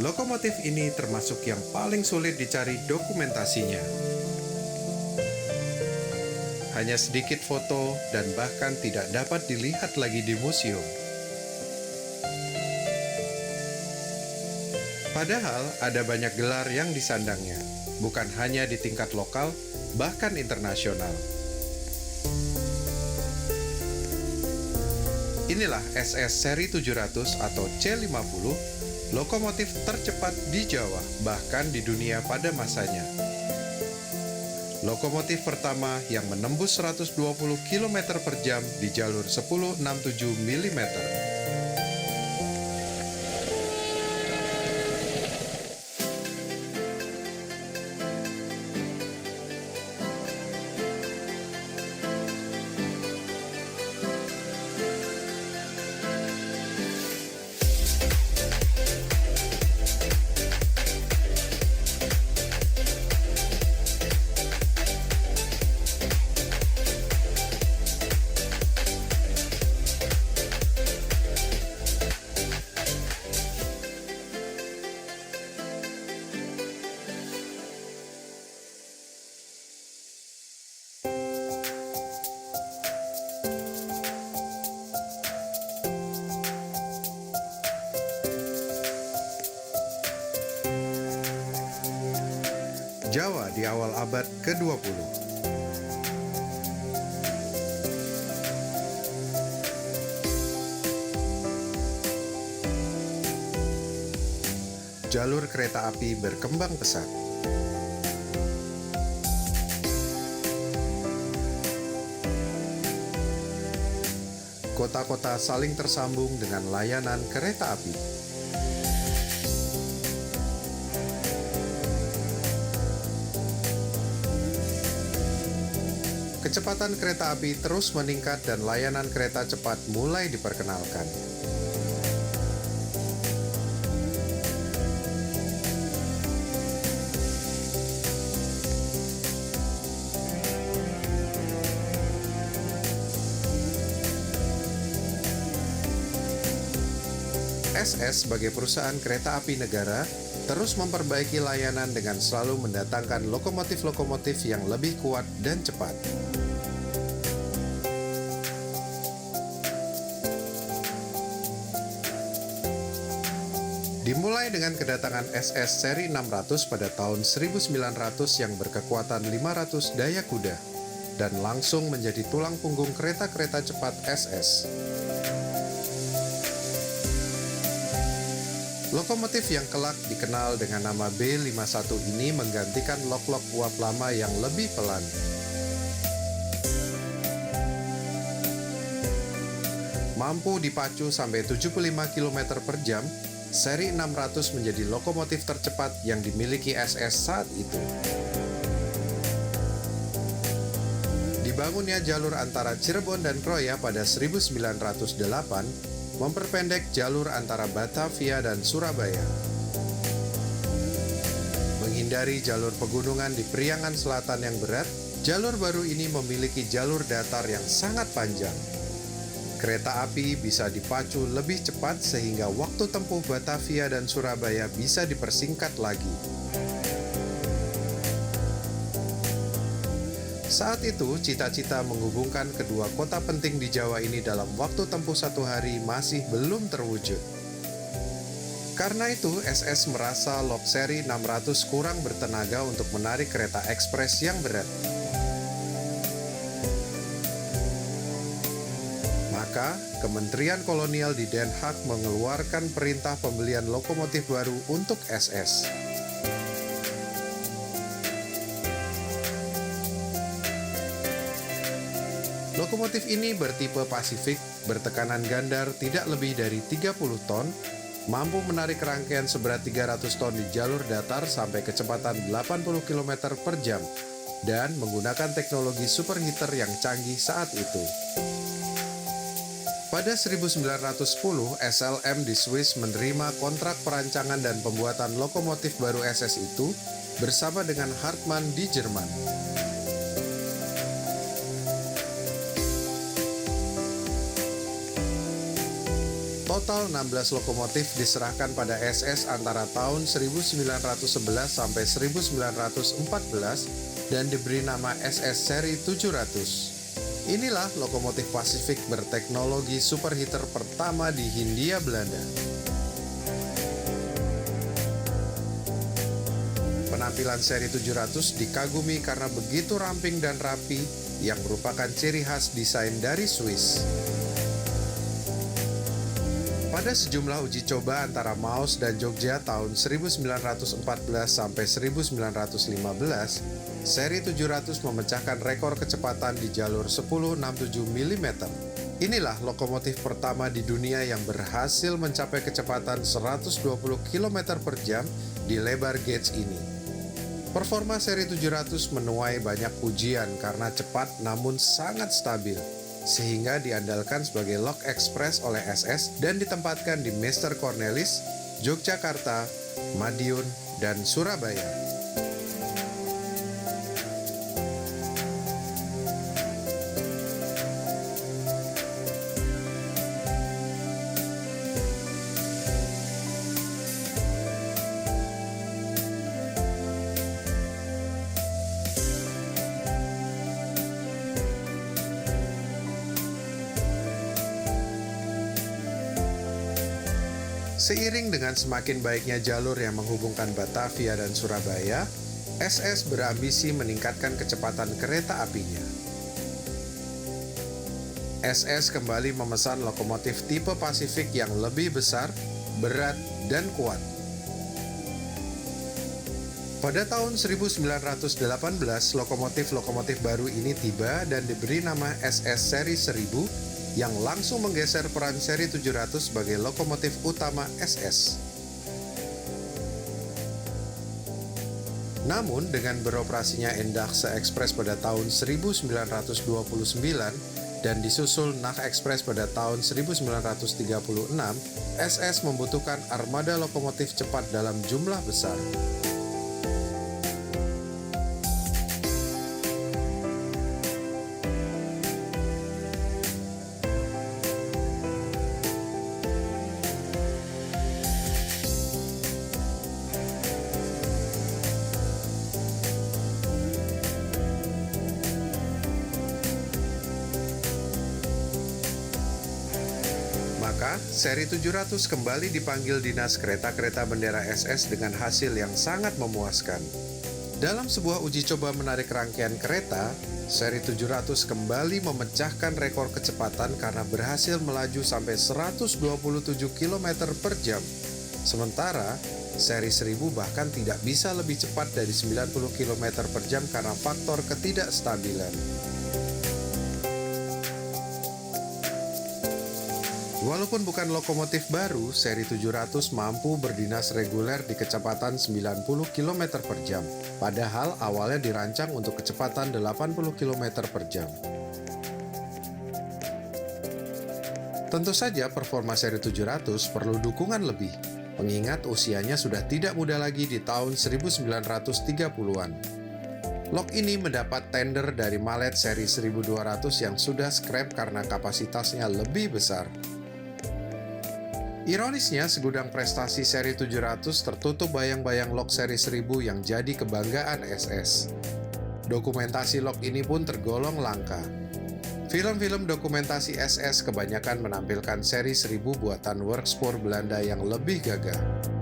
Lokomotif ini termasuk yang paling sulit dicari dokumentasinya. Hanya sedikit foto dan bahkan tidak dapat dilihat lagi di museum. Padahal ada banyak gelar yang disandangnya, bukan hanya di tingkat lokal, bahkan internasional. Inilah SS seri 700 atau C50, lokomotif tercepat di Jawa, bahkan di dunia pada masanya. Lokomotif pertama yang menembus 120 km per jam di jalur 1067 mm. Jawa di awal abad ke-20. Jalur kereta api berkembang pesat. Kota-kota saling tersambung dengan layanan kereta api. Kecepatan kereta api terus meningkat dan layanan kereta cepat mulai diperkenalkan. SS sebagai perusahaan kereta api negara terus memperbaiki layanan dengan selalu mendatangkan lokomotif-lokomotif yang lebih kuat dan cepat. Dimulai dengan kedatangan SS seri 600 pada tahun 1900 yang berkekuatan 500 daya kuda dan langsung menjadi tulang punggung kereta-kereta cepat SS. Lokomotif yang kelak dikenal dengan nama B51 ini menggantikan lok-lok uap lama yang lebih pelan. Mampu dipacu sampai 75 km per jam, seri 600 menjadi lokomotif tercepat yang dimiliki SS saat itu. Dibangunnya jalur antara Cirebon dan Kroya pada 1908 memperpendek jalur antara Batavia dan Surabaya. Menghindari jalur pegunungan di Priangan Selatan yang berat, jalur baru ini memiliki jalur datar yang sangat panjang. Kereta api bisa dipacu lebih cepat sehingga waktu tempuh Batavia dan Surabaya bisa dipersingkat lagi. Saat itu, cita-cita menghubungkan kedua kota penting di Jawa ini dalam waktu tempuh 1 hari masih belum terwujud. Karena itu, SS merasa lok seri 600 kurang bertenaga untuk menarik kereta ekspres yang berat. Maka, Kementerian Kolonial di Den Haag mengeluarkan perintah pembelian lokomotif baru untuk SS. Lokomotif ini bertipe Pasifik, bertekanan gandar tidak lebih dari 30 ton, mampu menarik rangkaian seberat 300 ton di jalur datar sampai kecepatan 80 km per jam, dan menggunakan teknologi superheater yang canggih saat itu. Pada 1910, SLM di Swiss menerima kontrak perancangan dan pembuatan lokomotif baru SS itu bersama dengan Hartmann di Jerman. Total 16 lokomotif diserahkan pada SS antara tahun 1911 sampai 1914 dan diberi nama SS seri 700. Inilah lokomotif Pasifik berteknologi superheater pertama di Hindia Belanda. Penampilan seri 700 dikagumi karena begitu ramping dan rapi yang merupakan ciri khas desain dari Swiss. Pada sejumlah uji coba antara Maus dan Jogja tahun 1914 sampai 1915, seri 700 memecahkan rekor kecepatan di jalur 1067 mm. Inilah lokomotif pertama di dunia yang berhasil mencapai kecepatan 120 km per jam di lebar gauge ini. Performa seri 700 menuai banyak pujian karena cepat namun sangat stabil, sehingga diandalkan sebagai lok ekspres oleh SS dan ditempatkan di Meester Cornelis, Yogyakarta, Madiun, dan Surabaya. Seiring dengan semakin baiknya jalur yang menghubungkan Batavia dan Surabaya, SS berambisi meningkatkan kecepatan kereta apinya. SS kembali memesan lokomotif tipe Pasifik yang lebih besar, berat, dan kuat. Pada tahun 1918, lokomotif-lokomotif baru ini tiba dan diberi nama SS seri 1000 yang langsung menggeser peran seri 700 sebagai lokomotif utama SS. Namun, dengan beroperasinya Endaxe Express pada tahun 1929 dan disusul Nacht Express pada tahun 1936, SS membutuhkan armada lokomotif cepat dalam jumlah besar. Maka, seri 700 kembali dipanggil Dinas Kereta-Kereta Bendera SS dengan hasil yang sangat memuaskan. Dalam sebuah uji coba menarik rangkaian kereta, seri 700 kembali memecahkan rekor kecepatan karena berhasil melaju sampai 127 km per jam. Sementara, seri 1000 bahkan tidak bisa lebih cepat dari 90 km per jam karena faktor ketidakstabilan. Walaupun bukan lokomotif baru, seri 700 mampu berdinas reguler di kecepatan 90 km per jam, padahal awalnya dirancang untuk kecepatan 80 km per jam. Tentu saja performa seri 700 perlu dukungan lebih, mengingat usianya sudah tidak muda lagi di tahun 1930-an. Lok ini mendapat tender dari Mallet seri 1200 yang sudah scrap karena kapasitasnya lebih besar. Ironisnya, segudang prestasi seri 700 tertutup bayang-bayang lok seri 1000 yang jadi kebanggaan SS. Dokumentasi lok ini pun tergolong langka. Film-film dokumentasi SS kebanyakan menampilkan seri 1000 buatan Workspoor Belanda yang lebih gagah.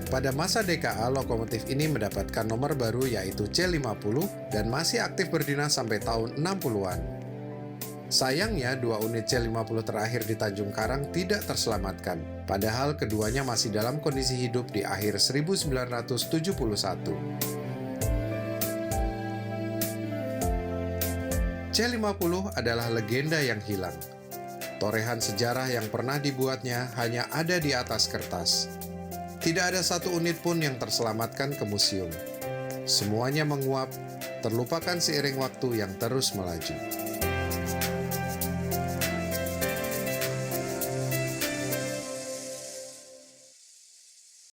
Pada masa DKA, lokomotif ini mendapatkan nomor baru yaitu C50 dan masih aktif berdinas sampai tahun 60-an. Sayangnya, dua unit C50 terakhir di Tanjung Karang tidak terselamatkan, padahal keduanya masih dalam kondisi hidup di akhir 1971. C50 adalah legenda yang hilang. Torehan sejarah yang pernah dibuatnya hanya ada di atas kertas. Tidak ada satu unit pun yang terselamatkan ke museum. Semuanya menguap, terlupakan seiring waktu yang terus melaju.